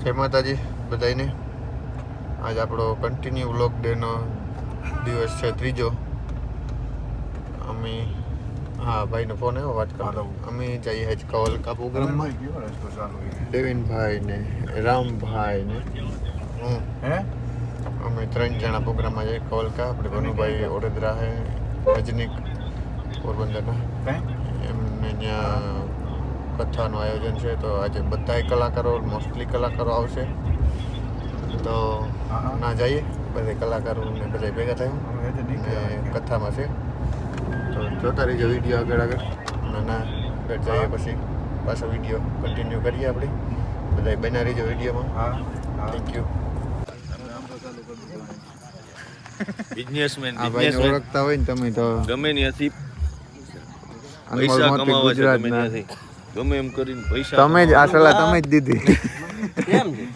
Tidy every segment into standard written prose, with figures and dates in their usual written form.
જય માતાજી બધાને. આજ આપણો કન્ટિન્યુ વ્લોગ ડેનો દિવસ છે, ત્રીજો. અમે ભાઈનો ફોન આવ્યો, વાત કરતો. અમે જઈએ છીએ કવલકા પ્રોગ્રામમાં. દેવિનભાઈ ને રામભાઈ ને અમે 3 જણા પ્રોગ્રામમાં જઈએ કવલકા. આપણે ભનુભાઈ ઓડેદરા હે, રજનીક પોરબંદરના, એમને ત્યાં કથાનું આયોજન છે. તો આજે બધાય કલાકારો, મોસ્ટલી કલાકારો આવશે. તો ના જઈએ, બધા કલાકારોને બધા ભેગા થાય અને કથામાં છે. તો જોતા રહીજો વિડીયો આગળ ના આગળ જઈએ, પછી પાછો વિડીયો કન્ટિન્યુ કરીએ. આપણે બધા બના રહીજો વિડીયોમાં. Thank you. બિઝનેસમેન ઓળખતા હોય ને તમે તો ગમે ત્યાંથી પૈસા કમાવા છે, ગમે ત્યાંથી ગમે એમ કરીને પૈસા તમે જ આ સલાહ તમે જ દીધી.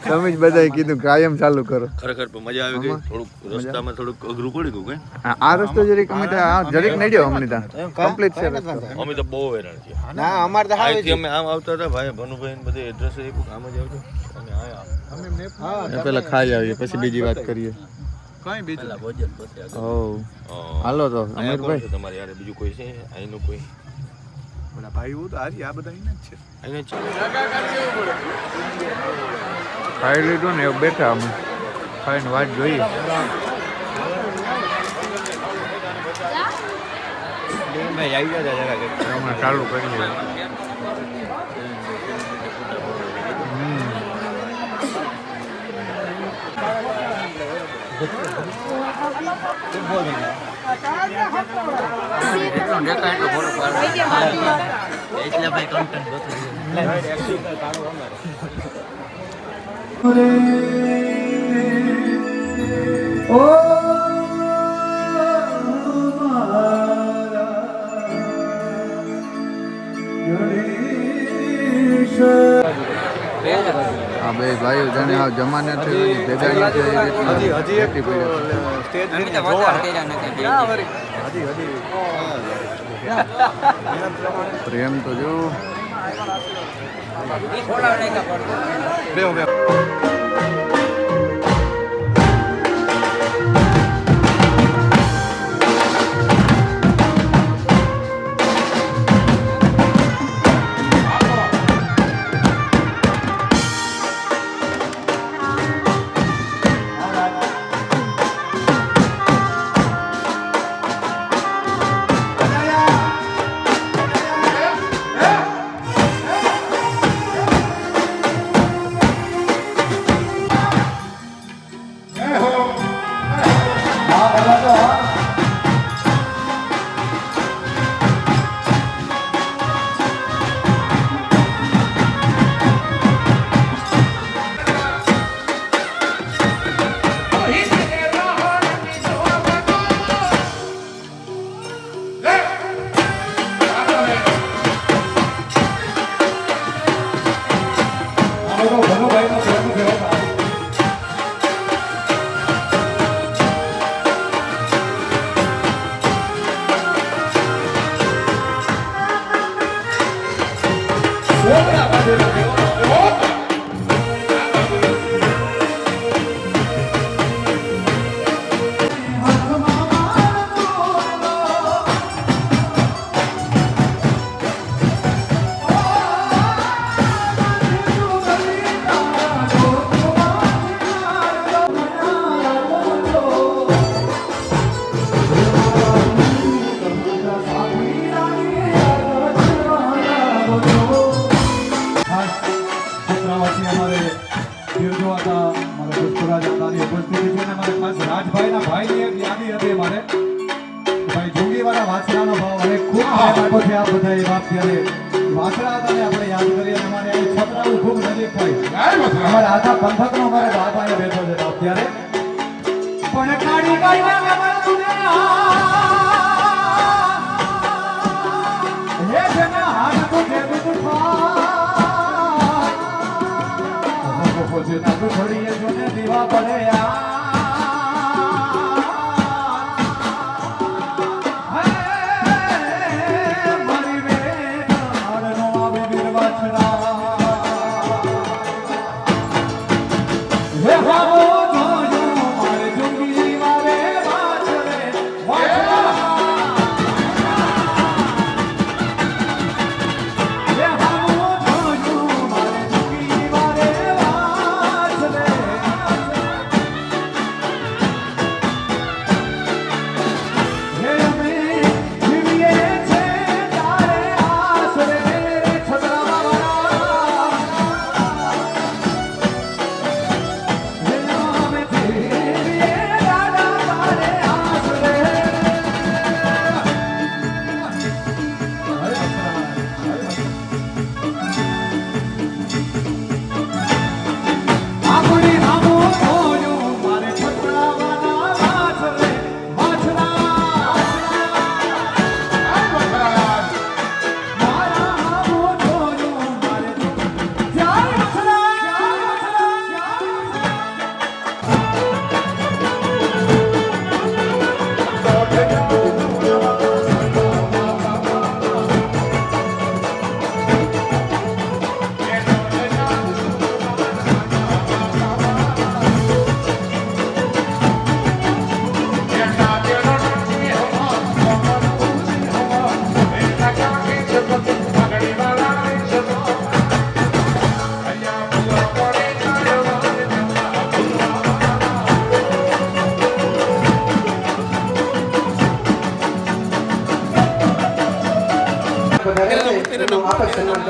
તમે જ બધાએ કીધું કાયમ ચાલુ કરો. ખરેખર મજા આવી ગઈ. થોડુંક રસ્તામાં થોડુંક અઘરું પડી ગયું. આ રસ્તો જરીક અમે જરીક નહીં ગયો અમને ત્યાં કમ્પ્લીટ છે રસ્તો. અમે તો બહુ હેરાન છીએ. ના અમારે તો અહીંથી અમે આમ આવતા હતા, ભાઈ ભનુભાઈ બધે એડ્રેસ એક આમ જ આવજો. અમે આયા પેલા ખાઈ આવીએ, પછી બીજી વાત કરીએ. કઈ બીજું ભોજન પછી હાલો તો અમીરભાઈ, તમારે યાર બીજું કોઈ છે અહીંનું કોઈ ભાઈ હું તો હારી આ બધા અહીંયા જ છે. ખાઈ લીધું ને એવું બેઠા અમે ખાઈને વાત જોઈએ. હમણાં ચાલુ કરીએ. હા બે ભાઈઓ જાણે આ જમાને ભેગા પ્રેમ તો જો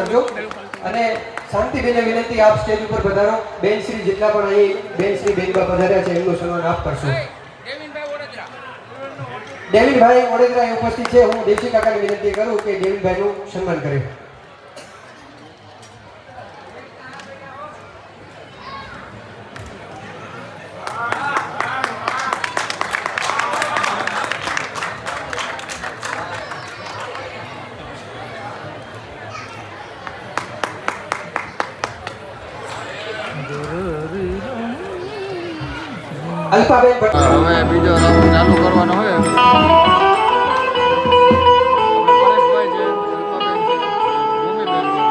કરજો. અને શાંતિબેનને વિનંતી, આપ સ્ટેજ ઉપર પધારો. બેનશ્રી જેટલા પણ અહીં બેનશ્રી બેનબા પધાર્યા છે એમનું સન્માન આપ કરશો. ડેવિડભાઈ ઓડેદરા અહીં ઉપસ્થિત છે. હું દેવજી કાકાને વિનંતી કરું કે ડેવિડભાઈનું સન્માન કરે. અલ્પાબેન હવે બીજો રાઉન્ડ ચાલુ કરવાનો હોય. પરેશભાઈ છે, અલ્પાબેન છે, ભૂમિબેન છે.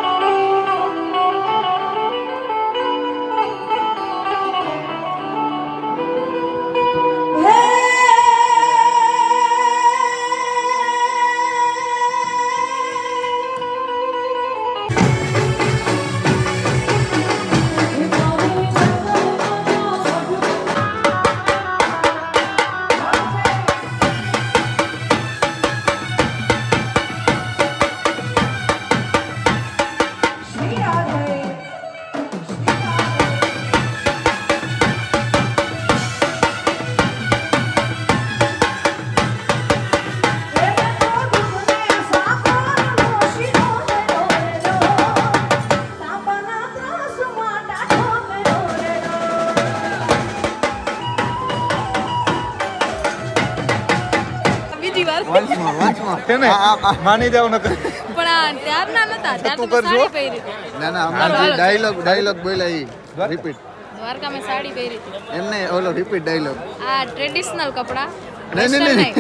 માની જાવ નકર. પણ આ ત્યારના નતા, ત્યાં તો મેં સાડી પહેરી હતી. ના ના હમણાં ડાયલોગ બોલ્યા ઈ રિપીટ. દ્વારકા મેં સાડી પહેરી હતી. એમને ઓલો રિપીટ ડાયલોગ. આ ટ્રેડિશનલ કપડા નહીં.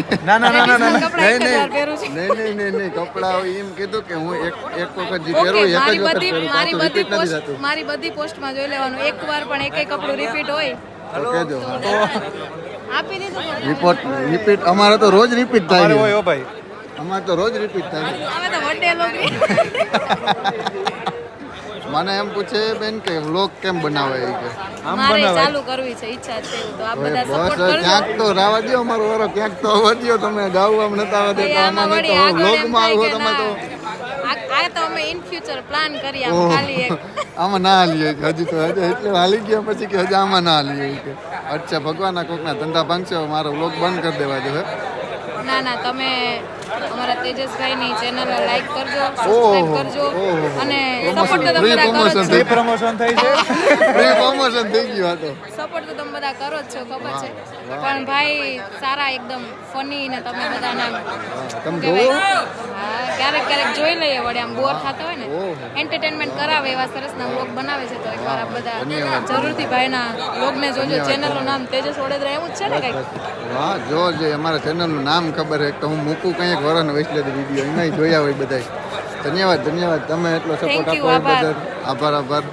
ટ્રેડિશનલ કપડા એક જ વાર પહેરું છું. નહીં કપડા એમ કીધું કે હું એક વખત જે પહેરું ઓકે, એક જ વખત પહેરું. મારી બધી પોસ્ટમાં જોઈ લેવાનું, એકવાર પણ એક કપડું રિપીટ હોય તો કહેજો. આપી દીધું. રિપીટ અમારે તો રોજ રિપીટ થાય છે. હોય ભાઈ. અમારે તો રોજ રિપીટ થાય છે. અમે તો વડે લોકો મને એમ પૂછે બેન કે વ્લોગ કેમ બનાવે એ કે મારે ચાલુ કરવી છે, ઈચ્છા છે એવું. તો આ બધા સપોર્ટ બસ કરજો. ક્યાંક તો રાવા દો અમારો વારો, ક્યાંક તો આવવા દો. તમે ગાવું આમ નતા આવવા દેતા, આમાં આમાં વળી તો આગળ એમ વ્લોગમાં થાય આવો કે તમે તો ના, આ તો અમે ઇન ફ્યુચર પ્લાન કરી આમ ઓહો. ખાલી એક આમાં ના હાલીએ કે હજી તો હજી એટલે હાલી ગયા પછી કે હજી આમાં ના હાલીએ કે અચ્છા ભગવાનના કોકના ધંધા ભાંગશે, મારો વ્લોગ બંધ કરી દેવા દો. ના તમે અમારા તેજસભાઈની ચેનલ લાઈક કરજો, સબસ્ક્રાઇબ કરજો અને સપોર્ટ તો તમે બધા કરો જ છો. પ્રમોશન થઈ છે. પ્રી પ્રમોશન થઈ ગયું આ તો. સપોર્ટ તો તમે બધા કરો જ છો, ખબર છે. પણ ભાઈ સારા એકદમ ફની ને તમે બધાના તમે કહેવાય, જોવો હા, ક્યારેક જોઈ લઈએ વળી આમ બોર થતા હોય ને, ઓહો. એન્ટરટેનમેન્ટ કરાવે એવા સરસના વ્લોગ બનાવે છે. તો એકવાર આપ બધા ધન્યવાદ. જરૂરથી ભાઈના વ્લોગને જોજો. ધન્યવાદ. ચેનલનું નામ તેજસ ઓડેદરા એવું જ છે ને કંઈક? વાહ જો જે અમારા ચેનલનું નામ ખબર છે તો હું મૂકું કંઈક વરણ વૈસલે વિડીયો એમાંય જોયા હોય બધાય. ધન્યવાદ તમે એટલો સપોર્ટ Thank you, આપો એ આભાર. બદલ આભાર.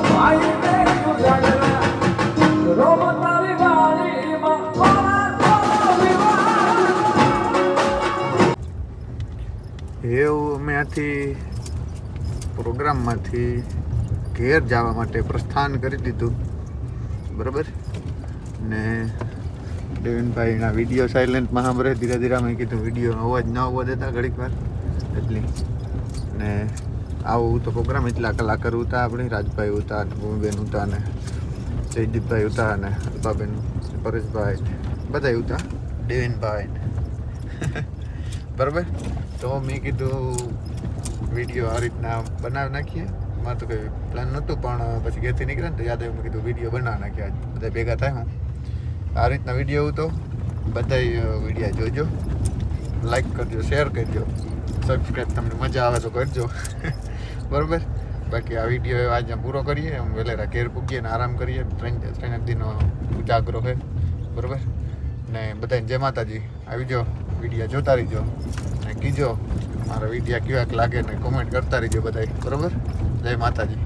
ભાઈ પ્રોગ્રામમાંથી ઘેર જવા માટે પ્રસ્થાન કરી દીધું, બરાબર. ને દેવેનભાઈના વિડીયો સાયલેન્ટમાં સાંભળે, ધીરે ધીરે મેં કીધું વિડીયો અવાજ ન આવવા દેતા ઘડીક વાર એટલી. ને આવું તો પ્રોગ્રામ એટલા કલાકાર હતા, આપણે રાજભાઈ હતા, ભૂમિબેન હતા, ને જયદીપભાઈ હતા, ને અલ્પાબેન, પરેશભાઈ, બધા હતા, દેવેનભાઈ બરાબર. તો મેં કીધું વિડીયો આ રીતના બનાવી નાખીએ. મારે તો કંઈ પ્લાન નહોતું, પણ પછી ઘેરથી નીકળ્યા ને તો યાદ આવ્યું, મેં કીધું વિડીયો બનાવી નાખ્યા. બધા ભેગા થાય હું આ રીતના વિડીયો હતો. બધા વિડીયો જોજો, લાઈક કરજો, શેર કરજો, સબસ્ક્રાઈબ તમને મજા આવે તો કરજો બરાબર. બાકી આ વિડીયો આજે પૂરો કરીએ, હું વહેલા ઘેર પૂગીએ ને આરામ કરીએ. ત્રણ દિનનો ઉજાગરો છે, બરાબર. ને બધાને જય માતાજી. આવી જાઓ, વિડીયો જોતા રહીજો ને કીજો મારા વિડીયો કેવાક લાગે ને કોમેન્ટ કરતા રહીજો બધા, બરાબર. જય માતાજી.